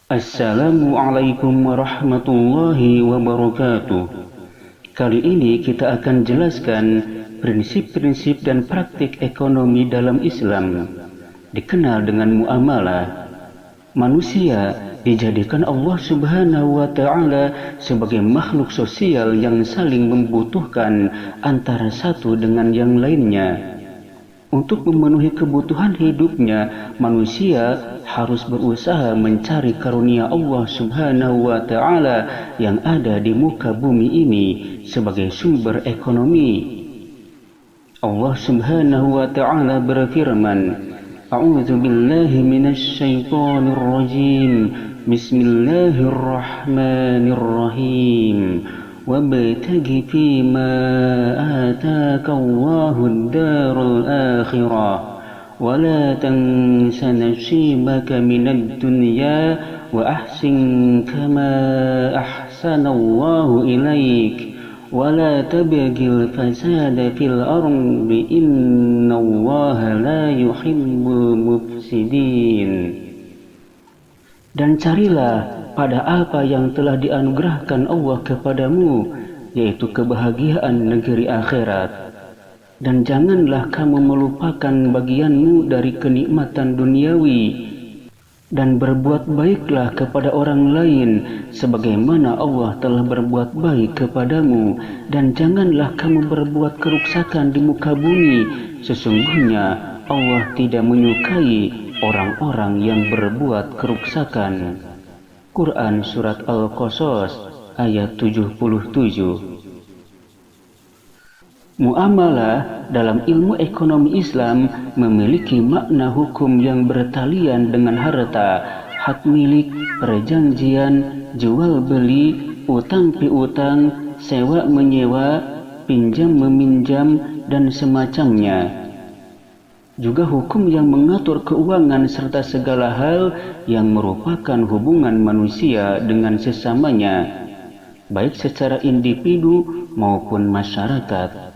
Assalamualaikum warahmatullahi wabarakatuh. Kali ini kita akan jelaskan prinsip-prinsip dan praktik ekonomi dalam Islam, dikenal dengan muamalah. Manusia dijadikan Allah Subhanahu wa Ta'ala sebagai makhluk sosial yang saling membutuhkan antara satu dengan yang lainnya. Untuk memenuhi kebutuhan hidupnya, manusia harus berusaha mencari karunia Allah Subhanahu wa Ta'ala yang ada di muka bumi ini sebagai sumber ekonomi. Allah Subhanahu wa Ta'ala berfirman, A'udzu billahi minasy syaithanir rajim. Bismillahirrahmanirrahim. وابتغ فيما آتاك الله الدار الآخرة ولا تنس نصيبك من الدنيا وأحسن كما أحسن الله إليك ولا تبغ الفساد في الأرض إن الله لا يحب المفسدين. Dan carilah pada apa yang telah dianugerahkan Allah kepadamu, yaitu kebahagiaan negeri akhirat. Dan janganlah kamu melupakan bagianmu dari kenikmatan duniawi, dan berbuat baiklah kepada orang lain sebagaimana Allah telah berbuat baik kepadamu, dan janganlah kamu berbuat keruksakan di muka bumi. Sesungguhnya Allah tidak menyukai orang-orang yang berbuat keruksakan. Quran Surat Al-Qasas ayat 77. Muamalah dalam ilmu ekonomi Islam memiliki makna hukum yang bertalian dengan harta, hak milik, perjanjian, jual beli, utang piutang, sewa menyewa, pinjam meminjam, dan semacamnya. Juga hukum yang mengatur keuangan serta segala hal yang merupakan hubungan manusia dengan sesamanya, baik secara individu maupun masyarakat.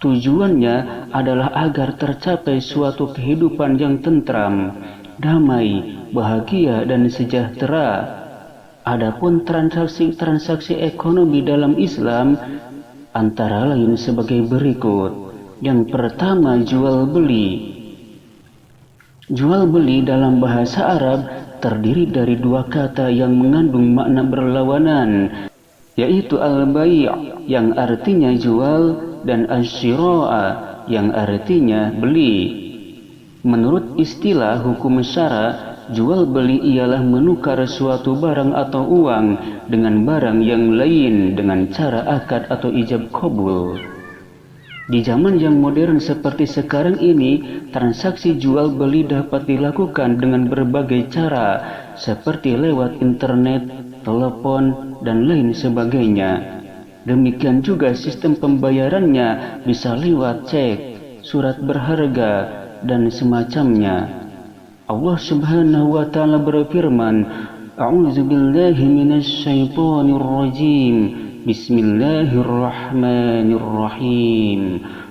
Tujuannya adalah agar tercapai suatu kehidupan yang tentram, damai, bahagia, dan sejahtera. Adapun transaksi ekonomi dalam Islam antara lain sebagai berikut. Yang pertama, jual beli. Jual beli dalam bahasa Arab terdiri dari dua kata yang mengandung makna berlawanan, yaitu al-bai' yang artinya jual dan asy-syira'a yang artinya beli. Menurut istilah hukum syara, jual beli ialah menukar suatu barang atau uang dengan barang yang lain dengan cara akad atau ijab qabul. Di zaman yang modern seperti sekarang ini, transaksi jual beli dapat dilakukan dengan berbagai cara, seperti lewat internet, telepon, dan lain sebagainya. Demikian juga sistem pembayarannya bisa lewat cek, surat berharga, dan semacamnya. Allah Subhanahu wa Ta'ala berfirman, A'udzu billahi minasy syaithanir rajim. Bismillahirrahmanirrahim.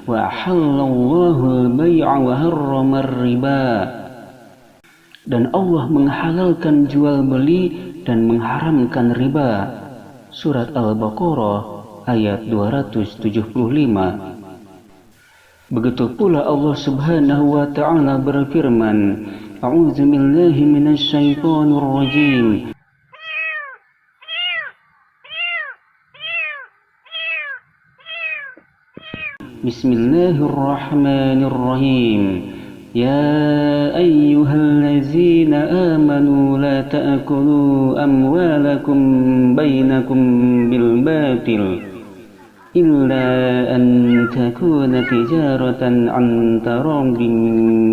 Wa halallahu al-bai'a wa harrama ar-riba. Dan Allah menghalalkan jual beli dan mengharamkan riba. Surat Al-Baqarah ayat 275. Begitu pula Allah Subhanahu wa Ta'ala berfirman, A'udzu billahi minasy syaithanir rajim. Bismillahirrahmanirrahim. Ya ayyuhallazina amanu la ta'kulu amwalakum bainakum bil batil illa an takuna tijaratan an taradin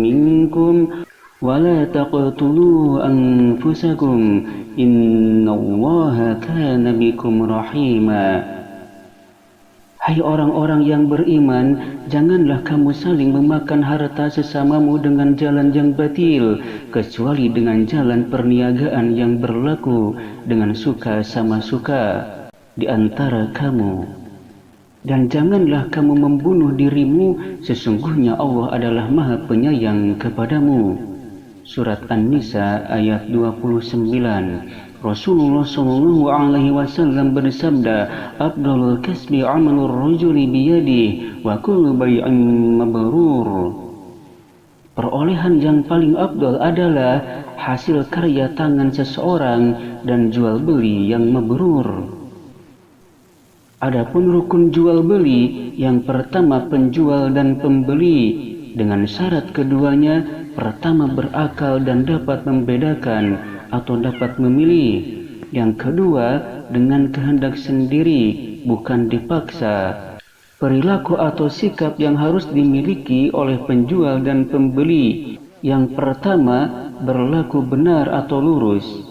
minkum wa la taqtulu anfusakum innallaha kana bikum rahima. Hai orang-orang yang beriman, janganlah kamu saling memakan harta sesamamu dengan jalan yang batil, kecuali dengan jalan perniagaan yang berlaku dengan suka sama suka di antara kamu. Dan janganlah kamu membunuh dirimu, sesungguhnya Allah adalah Maha Penyayang kepadamu. Surat An-Nisa ayat 29. Rasulullah Shallallahu Alaihi Wasallam bersabda, "Afdalul kasbi amalur rajuli biyadihi wa kullu bai'in mabrur." Perolehan yang paling afdal adalah hasil karya tangan seseorang dan jual beli yang mabrur. Adapun rukun jual beli, yang pertama penjual dan pembeli, dengan syarat keduanya, pertama berakal dan dapat membedakan atau dapat memilih. Yang kedua, dengan kehendak sendiri, bukan dipaksa. Perilaku atau sikap yang harus dimiliki oleh penjual dan pembeli. Yang pertama, berlaku benar atau lurus.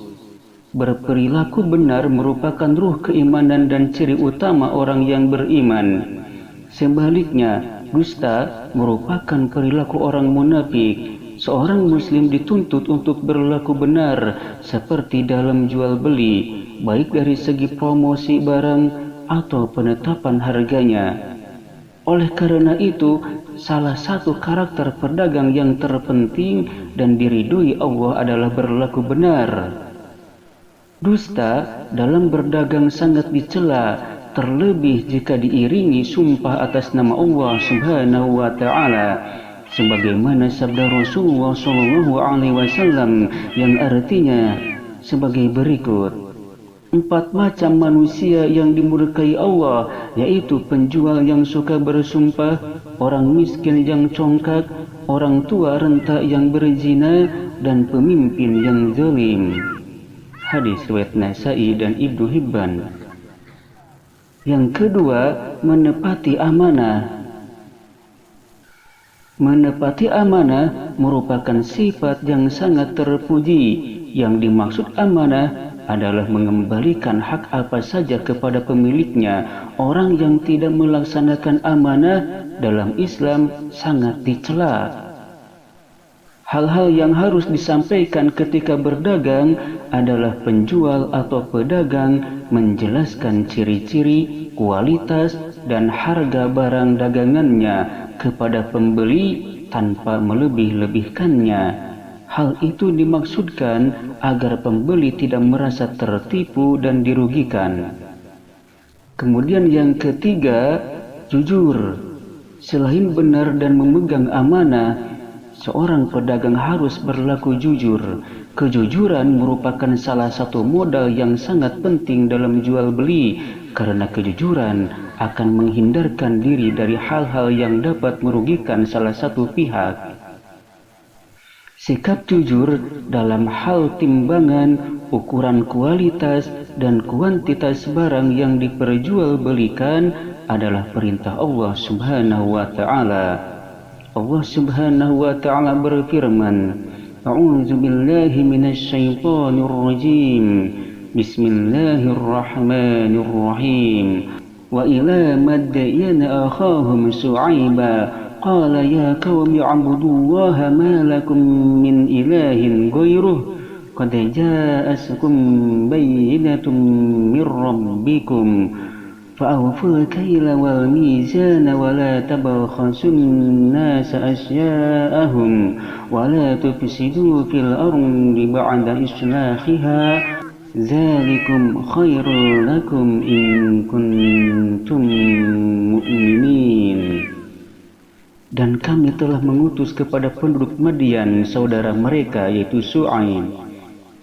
Berperilaku benar merupakan ruh keimanan dan ciri utama orang yang beriman. Sebaliknya, dusta merupakan perilaku orang munafik. Seorang muslim dituntut untuk berlaku benar seperti dalam jual beli, baik dari segi promosi barang atau penetapan harganya. Oleh karena itu, salah satu karakter pedagang yang terpenting dan diridhoi Allah adalah berlaku benar. Dusta dalam berdagang sangat dicela, terlebih jika diiringi sumpah atas nama Allah Subhanahu wa Ta'ala, sebagaimana sabda Rasulullah Shallallahu Alaihi Wasallam yang artinya sebagai berikut: 4 macam manusia yang dimurkai Allah, yaitu penjual yang suka bersumpah, orang miskin yang congkak, orang tua renta yang berzina, dan pemimpin yang zalim. Hadis riwayat Nasai dan Ibnu Hibban. Yang kedua, menepati amanah. Menepati amanah merupakan sifat yang sangat terpuji. Yang dimaksud amanah adalah mengembalikan hak apa saja kepada pemiliknya. Orang yang tidak melaksanakan amanah dalam Islam sangat dicela. Hal-hal yang harus disampaikan ketika berdagang adalah penjual atau pedagang menjelaskan ciri-ciri, kualitas, dan harga barang dagangannya kepada pembeli tanpa melebih-lebihkannya. Hal itu dimaksudkan agar pembeli tidak merasa tertipu dan dirugikan. Kemudian yang ketiga, jujur. Selain benar dan memegang amanah, seorang pedagang harus berlaku jujur. Kejujuran merupakan salah satu modal yang sangat penting dalam jual beli, karena kejujuran akan menghindarkan diri dari hal-hal yang dapat merugikan salah satu pihak. Sikap jujur dalam hal timbangan, ukuran kualitas, dan kuantitas barang yang diperjualbelikan adalah perintah Allah Subhanahu wa Ta'ala. Allah Subhanahu wa Ta'ala berfirman, "A'udzu billahi minasy syaithanir rajim. Bismillahirrahmanirrahim. Wa ila madyana akhahum Syu'aiba قال يا قوم اعبدوا الله ما لكم من إله غيره قد جاءتكم بينة من ربكم فأوفوا الكيل والميزان ولا تبخسوا الناس أشياءهم ولا تفسدوا في الأرض بعد إصلاحها ذلكم خير لكم إن كنتم مؤمنين." Dan kami telah mengutus kepada penduduk Madian saudara mereka, yaitu Syu'aib.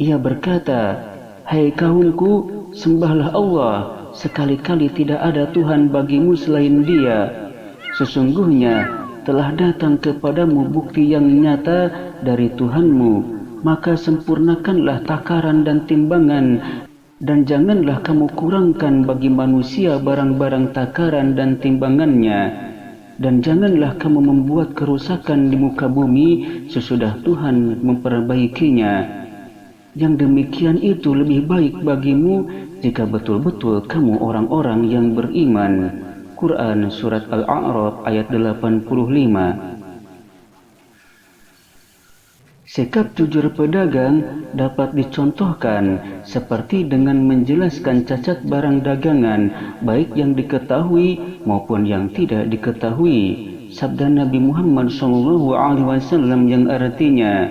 Ia berkata, "Hai kaumku, sembahlah Allah, sekali-kali tidak ada Tuhan bagimu selain Dia. Sesungguhnya telah datang kepadamu bukti yang nyata dari Tuhanmu, maka sempurnakanlah takaran dan timbangan, dan janganlah kamu kurangkan bagi manusia barang-barang takaran dan timbangannya. Dan janganlah kamu membuat kerusakan di muka bumi sesudah Tuhan memperbaikinya. Yang demikian itu lebih baik bagimu jika betul-betul kamu orang-orang yang beriman." Quran Surat Al-A'raf ayat 85. Sikap jujur pedagang dapat dicontohkan seperti dengan menjelaskan cacat barang dagangan, baik yang diketahui maupun yang tidak diketahui. Sabda Nabi Muhammad SAW yang artinya,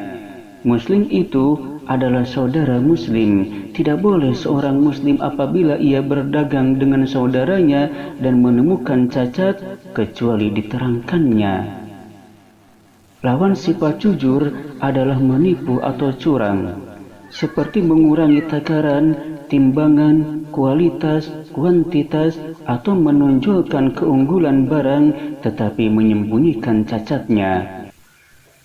Muslim itu adalah saudara muslim. Tidak boleh seorang muslim apabila ia berdagang dengan saudaranya dan menemukan cacat kecuali diterangkannya. Lawan sifat jujur adalah menipu atau curang, seperti mengurangi takaran, timbangan, kualitas, kuantitas, atau menonjolkan keunggulan barang tetapi menyembunyikan cacatnya.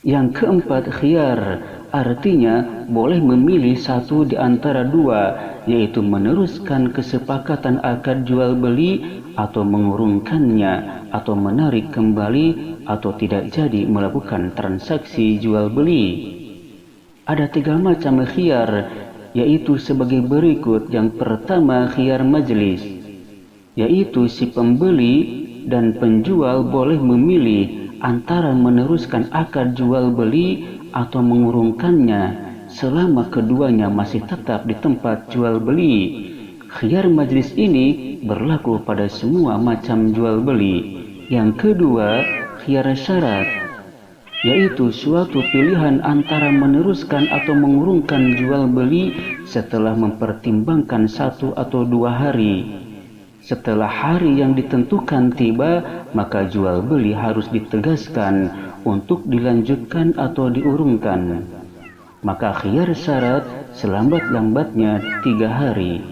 Yang keempat, khiyar, artinya boleh memilih satu di antara dua, yaitu meneruskan kesepakatan akad jual beli atau mengurungkannya, atau menarik kembali, atau tidak jadi melakukan transaksi jual beli. Ada 3 macam khiyar, yaitu sebagai berikut. Yang pertama, khiyar majlis, yaitu si pembeli dan penjual boleh memilih antara meneruskan akad jual beli atau mengurungkannya selama keduanya masih tetap di tempat jual beli. Khiyar majlis ini berlaku pada semua macam jual beli. Yang kedua, khiyar syarat, yaitu suatu pilihan antara meneruskan atau mengurungkan jual beli setelah mempertimbangkan 1 atau 2 hari. Setelah hari yang ditentukan tiba, maka jual beli harus ditegaskan untuk dilanjutkan atau diurungkan. Maka khiyar syarat selambat-lambatnya 3 hari.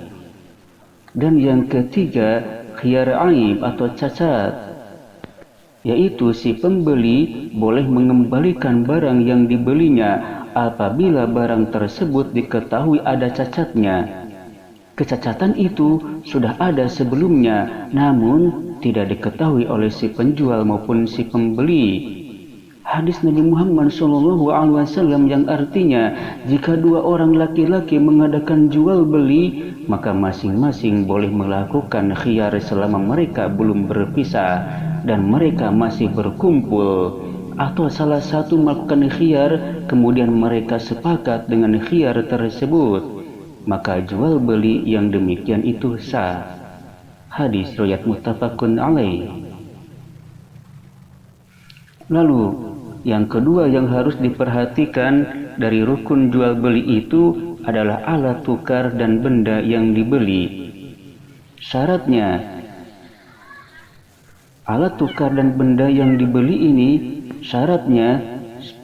Dan yang ketiga, khiyar aib atau cacat, yaitu si pembeli boleh mengembalikan barang yang dibelinya apabila barang tersebut diketahui ada cacatnya. Kecacatan itu sudah ada sebelumnya, namun tidak diketahui oleh si penjual maupun si pembeli. Hadis Nabi Muhammad SAW yang artinya, jika 2 orang laki-laki mengadakan jual beli, maka masing-masing boleh melakukan khiyar selama mereka belum berpisah dan mereka masih berkumpul. Atau salah satu melakukan khiyar, kemudian mereka sepakat dengan khiyar tersebut, maka jual beli yang demikian itu sah. Hadis riwayat muttafaqun alaih. Lalu yang kedua yang harus diperhatikan dari rukun jual beli itu adalah alat tukar dan benda yang dibeli. Syaratnya, alat tukar dan benda yang dibeli ini syaratnya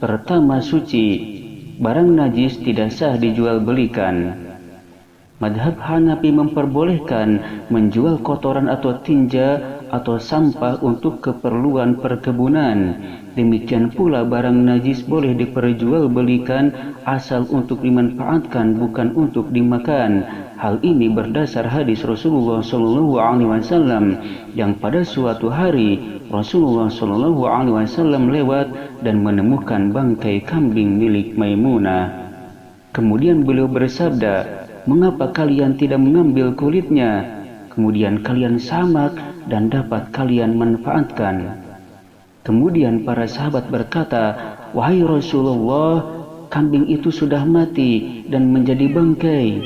pertama suci. Barang najis tidak sah dijual belikan. Madhab Hanafi memperbolehkan menjual kotoran atau tinja atau sampah untuk keperluan perkebunan. Demikian pula barang najis boleh diperjualbelikan asal untuk dimanfaatkan, bukan untuk dimakan. Hal ini berdasar hadis Rasulullah SAW yang pada suatu hari Rasulullah SAW lewat dan menemukan bangkai kambing milik Maimunah. Kemudian beliau bersabda, "Mengapa kalian tidak mengambil kulitnya? Kemudian kalian samak dan dapat kalian manfaatkan." Kemudian para sahabat berkata, "Wahai Rasulullah, kambing itu sudah mati dan menjadi bangkai."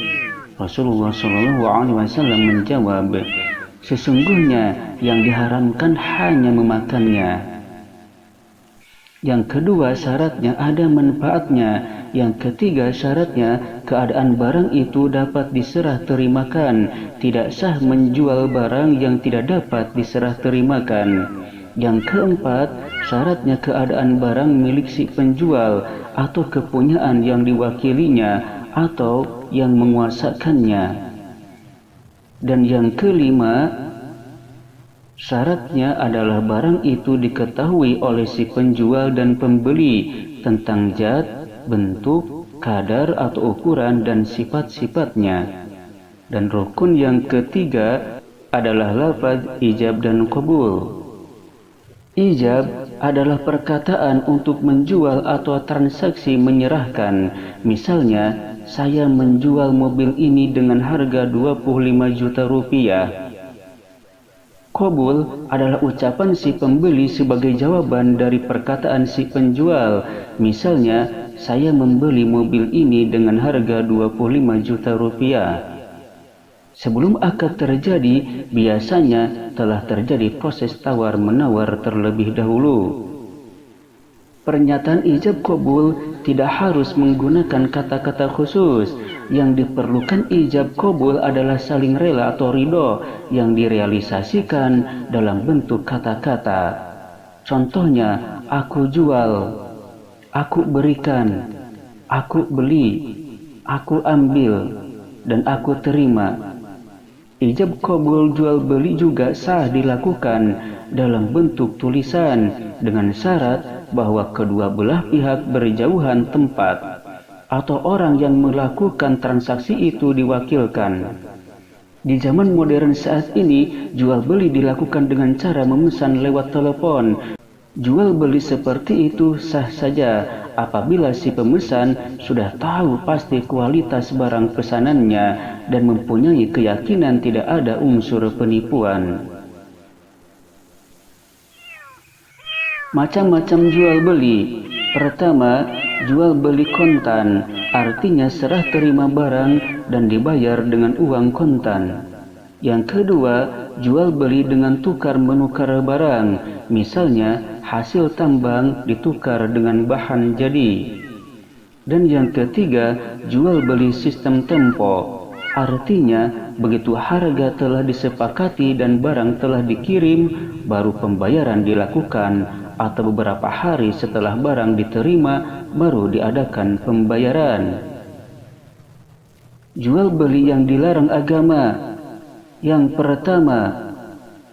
Rasulullah SAW menjawab, "Sesungguhnya yang diharamkan hanya memakannya." Yang kedua syaratnya ada manfaatnya. Yang ketiga syaratnya keadaan barang itu dapat diserah terimakan. Tidak sah menjual barang yang tidak dapat diserah terimakan. Yang keempat syaratnya keadaan barang milik si penjual atau kepunyaan yang diwakilinya atau yang menguasakannya. Dan yang kelima syaratnya adalah barang itu diketahui oleh si penjual dan pembeli tentang zat, bentuk, kadar atau ukuran dan sifat-sifatnya. Dan rukun yang ketiga adalah lafaz ijab dan qabul. Ijab adalah perkataan untuk menjual atau transaksi menyerahkan. Misalnya, saya menjual mobil ini dengan harga 25 juta rupiah. Qabul adalah ucapan si pembeli sebagai jawaban dari perkataan si penjual. Misalnya, saya membeli mobil ini dengan harga 25 juta rupiah. Sebelum akad terjadi, biasanya telah terjadi proses tawar-menawar terlebih dahulu. Pernyataan ijab qabul tidak harus menggunakan kata-kata khusus. Yang diperlukan ijab qabul adalah saling rela atau ridho yang direalisasikan dalam bentuk kata-kata. Contohnya, aku jual, aku berikan, aku beli, aku ambil, dan aku terima. Ijab qabul jual beli juga sah dilakukan dalam bentuk tulisan dengan syarat bahwa kedua belah pihak berjauhan tempat atau orang yang melakukan transaksi itu diwakilkan. Di zaman modern saat ini, jual beli dilakukan dengan cara memesan lewat telepon. Jual beli seperti itu sah saja apabila si pemesan sudah tahu pasti kualitas barang pesanannya dan mempunyai keyakinan tidak ada unsur penipuan. Macam-macam jual beli. Pertama, jual beli kontan, artinya serah terima barang dan dibayar dengan uang kontan. Yang kedua, jual beli dengan tukar menukar barang, misalnya hasil tambang ditukar dengan bahan jadi. Dan yang ketiga, jual beli sistem tempo, artinya begitu harga telah disepakati dan barang telah dikirim, baru pembayaran dilakukan, atau beberapa hari setelah barang diterima baru diadakan pembayaran. Jual beli yang dilarang agama. Yang pertama,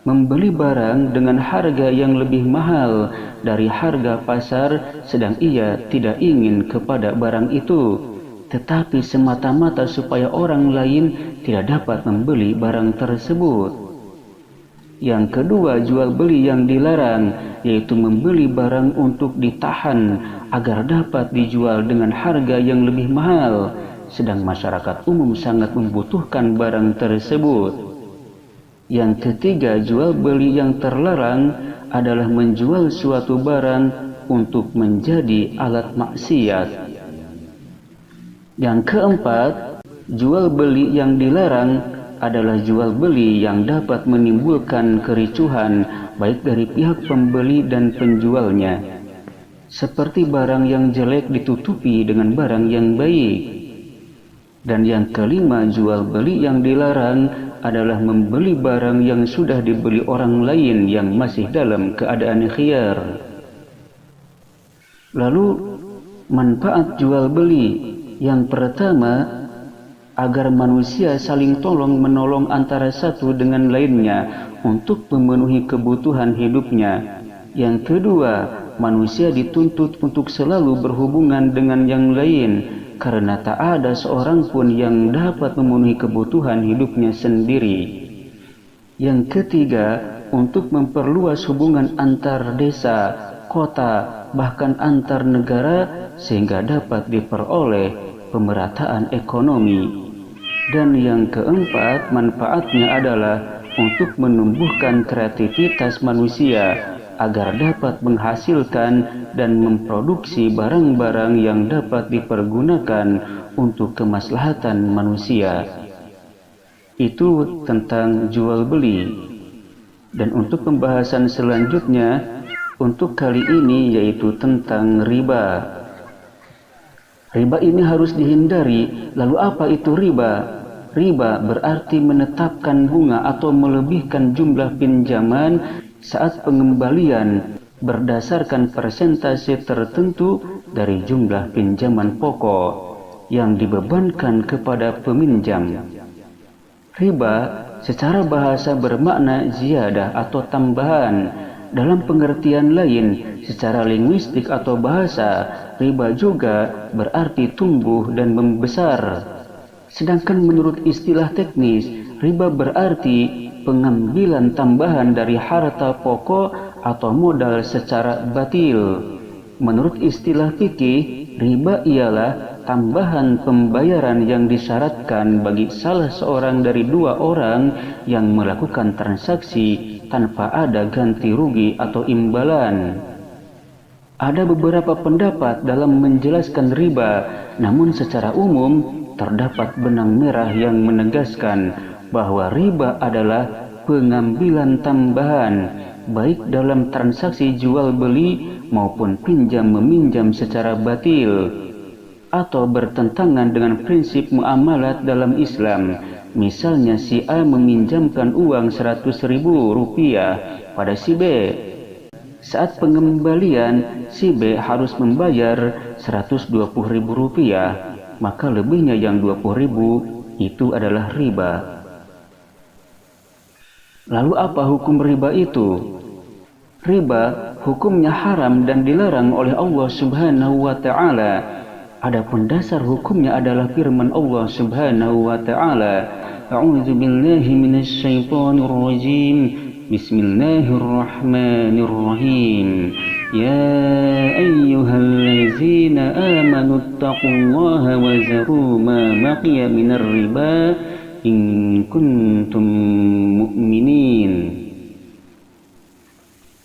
membeli barang dengan harga yang lebih mahal dari harga pasar sedang ia tidak ingin kepada barang itu, tetapi semata-mata supaya orang lain tidak dapat membeli barang tersebut. Yang kedua, jual beli yang dilarang, yaitu membeli barang untuk ditahan agar dapat dijual dengan harga yang lebih mahal, sedang masyarakat umum sangat membutuhkan barang tersebut. Yang ketiga, jual beli yang terlarang adalah menjual suatu barang untuk menjadi alat maksiat. Yang keempat, jual beli yang dilarang adalah jual beli yang dapat menimbulkan kericuhan baik dari pihak pembeli dan penjualnya, seperti barang yang jelek ditutupi dengan barang yang baik. Dan yang kelima, jual beli yang dilarang adalah membeli barang yang sudah dibeli orang lain yang masih dalam keadaan khiyar. Lalu, manfaat jual beli. Yang pertama, agar manusia saling tolong-menolong antara satu dengan lainnya untuk memenuhi kebutuhan hidupnya. Yang kedua, manusia dituntut untuk selalu berhubungan dengan yang lain, karena tak ada seorang pun yang dapat memenuhi kebutuhan hidupnya sendiri. Yang ketiga, untuk memperluas hubungan antar desa, kota, bahkan antar negara, sehingga dapat diperoleh pemerataan ekonomi. Dan yang keempat, manfaatnya adalah untuk menumbuhkan kreativitas manusia agar dapat menghasilkan dan memproduksi barang-barang yang dapat dipergunakan untuk kemaslahatan manusia. Itu tentang jual beli. Dan untuk pembahasan selanjutnya untuk kali ini yaitu tentang riba. Riba ini harus dihindari. Lalu apa itu riba? Riba berarti menetapkan bunga atau melebihkan jumlah pinjaman saat pengembalian berdasarkan persentase tertentu dari jumlah pinjaman pokok yang dibebankan kepada peminjam. Riba secara bahasa bermakna ziyadah atau tambahan. Dalam pengertian lain, secara linguistik atau bahasa, riba juga berarti tumbuh dan membesar. Sedangkan menurut istilah teknis, riba berarti pengambilan tambahan dari harta pokok atau modal secara batil. Menurut istilah fikih, riba ialah tambahan pembayaran yang disyaratkan bagi salah seorang dari dua orang yang melakukan transaksi tanpa ada ganti rugi atau imbalan. Ada beberapa pendapat dalam menjelaskan riba, namun secara umum terdapat benang merah yang menegaskan bahwa riba adalah pengambilan tambahan baik dalam transaksi jual beli maupun pinjam meminjam secara batil, atau bertentangan dengan prinsip muamalat dalam Islam. Misalnya si A meminjamkan uang 100.000 rupiah pada si B. Saat pengembalian, si B harus membayar 120.000 rupiah, maka lebihnya yang 20.000 itu adalah riba. Lalu apa hukum riba itu? Riba hukumnya haram dan dilarang oleh Allah Subhanahu wa Ta'ala. Adapun dasar hukumnya adalah firman Allah Subhanahu wa Ta'ala, A'udzu billahi minasy syaithanir rajim. Bismillahirrahmanirrahim. Ya ayyuhallazina amanu taqullaha wa zaru ma baqiya minar riba in kuntum mu'minin.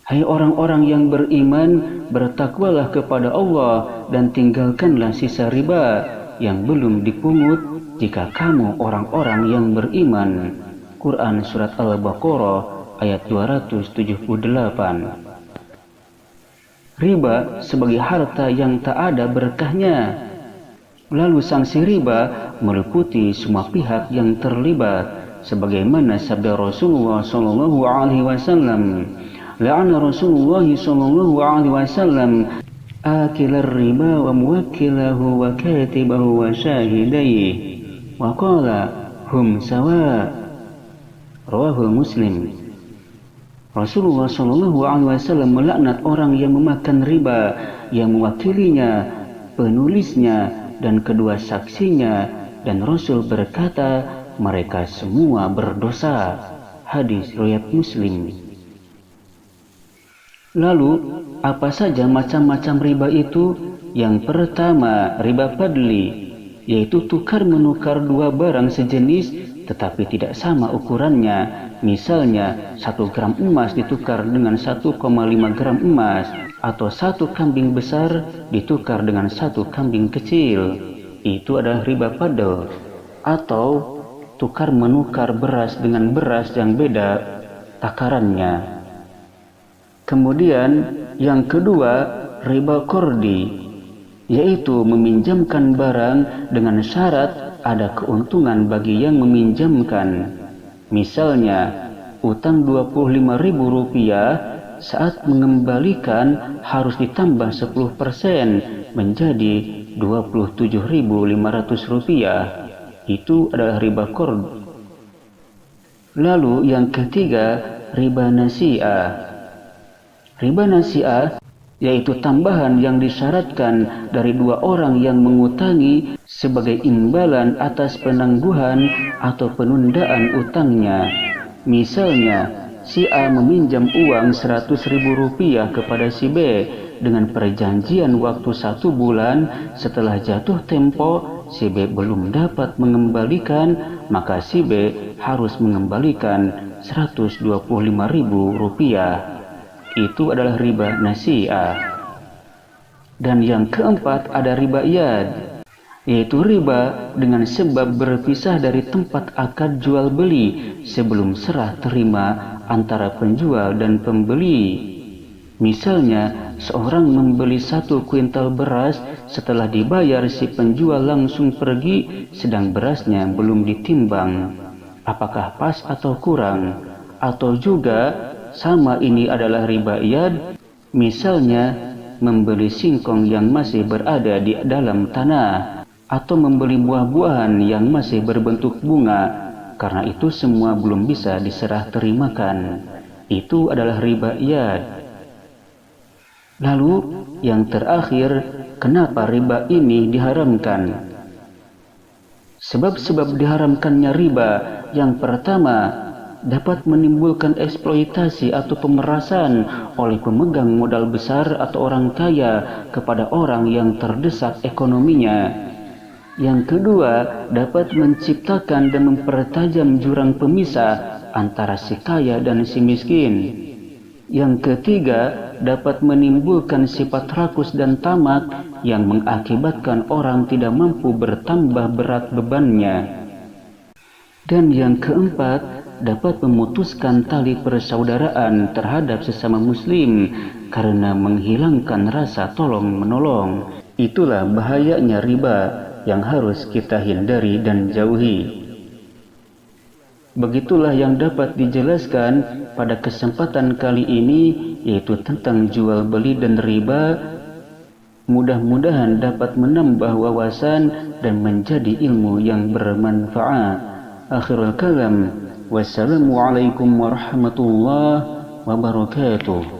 Hai orang-orang yang beriman, bertakwalah kepada Allah dan tinggalkanlah sisa riba yang belum dipungut jika kamu orang-orang yang beriman. Quran Surat Al-Baqarah ayat 278. Riba sebagai harta yang tak ada berkahnya. Lalu sanksi riba meliputi semua pihak yang terlibat, sebagaimana sabda Rasulullah sallallahu alaihi wasallam, la'ana Rasulullah sallallahu alaihi wasallam akilar riba wa muwakkilahu wa katibahu wa syahidayhi wa qala hum sawa. Rawahul Muslim. Rasulullah sallallahu alaihi wasallam melaknat orang yang memakan riba, yang mewakilinya, penulisnya, dan kedua saksinya, dan Rasul berkata, mereka semua berdosa. Hadis riwayat Muslim. Lalu, apa saja macam-macam riba itu? Yang pertama, riba fadli, yaitu tukar-menukar dua barang sejenis tetapi tidak sama ukurannya. Misalnya, 1 gram emas ditukar dengan 1,5 gram emas, atau 1 kambing besar ditukar dengan 1 kambing kecil. Itu adalah riba fadl. Atau tukar menukar beras dengan beras yang beda takarannya. Kemudian yang kedua, riba kordi, yaitu meminjamkan barang dengan syarat ada keuntungan bagi yang meminjamkan. Misalnya, utang 25.000 rupiah, saat mengembalikan harus ditambah 10% menjadi 27.500 rupiah. Itu adalah riba qard. Lalu yang ketiga, riba nasi'ah. Riba nasi'ah yaitu tambahan yang disyaratkan dari dua orang yang mengutangi sebagai imbalan atas penangguhan atau penundaan utangnya. Misalnya, si A meminjam uang 100.000 rupiah kepada si B dengan perjanjian waktu 1 bulan. Setelah jatuh tempo, si B belum dapat mengembalikan, maka si B harus mengembalikan 125.000 rupiah. Itu adalah riba nasi'ah. Dan yang keempat ada riba iyad, yaitu riba dengan sebab berpisah dari tempat akad jual beli sebelum serah terima antara penjual dan pembeli. Misalnya, seorang membeli 1 kuintal beras, setelah dibayar si penjual langsung pergi sedang berasnya belum ditimbang. Apakah pas atau kurang? Atau juga sama ini adalah riba iyad, misalnya membeli singkong yang masih berada di dalam tanah, atau membeli buah-buahan yang masih berbentuk bunga, karena itu semua belum bisa diserah terimakan. Itu adalah riba iyad. Lalu yang terakhir, kenapa riba ini diharamkan? Sebab-sebab diharamkannya riba, yang pertama, dapat menimbulkan eksploitasi atau pemerasan oleh pemegang modal besar atau orang kaya kepada orang yang terdesak ekonominya. Yang kedua, dapat menciptakan dan mempertajam jurang pemisah antara si kaya dan si miskin. Yang ketiga, dapat menimbulkan sifat rakus dan tamak yang mengakibatkan orang tidak mampu bertambah berat bebannya. Dan yang keempat, dapat memutuskan tali persaudaraan terhadap sesama muslim karena menghilangkan rasa tolong-menolong. Itulah bahayanya riba yang harus kita hindari dan jauhi. Begitulah yang dapat dijelaskan pada kesempatan kali ini, yaitu tentang jual beli dan riba. Mudah-mudahan dapat menambah wawasan dan menjadi ilmu yang bermanfaat. Akhirul kalam, wassalamualaikum warahmatullahi wabarakatuh.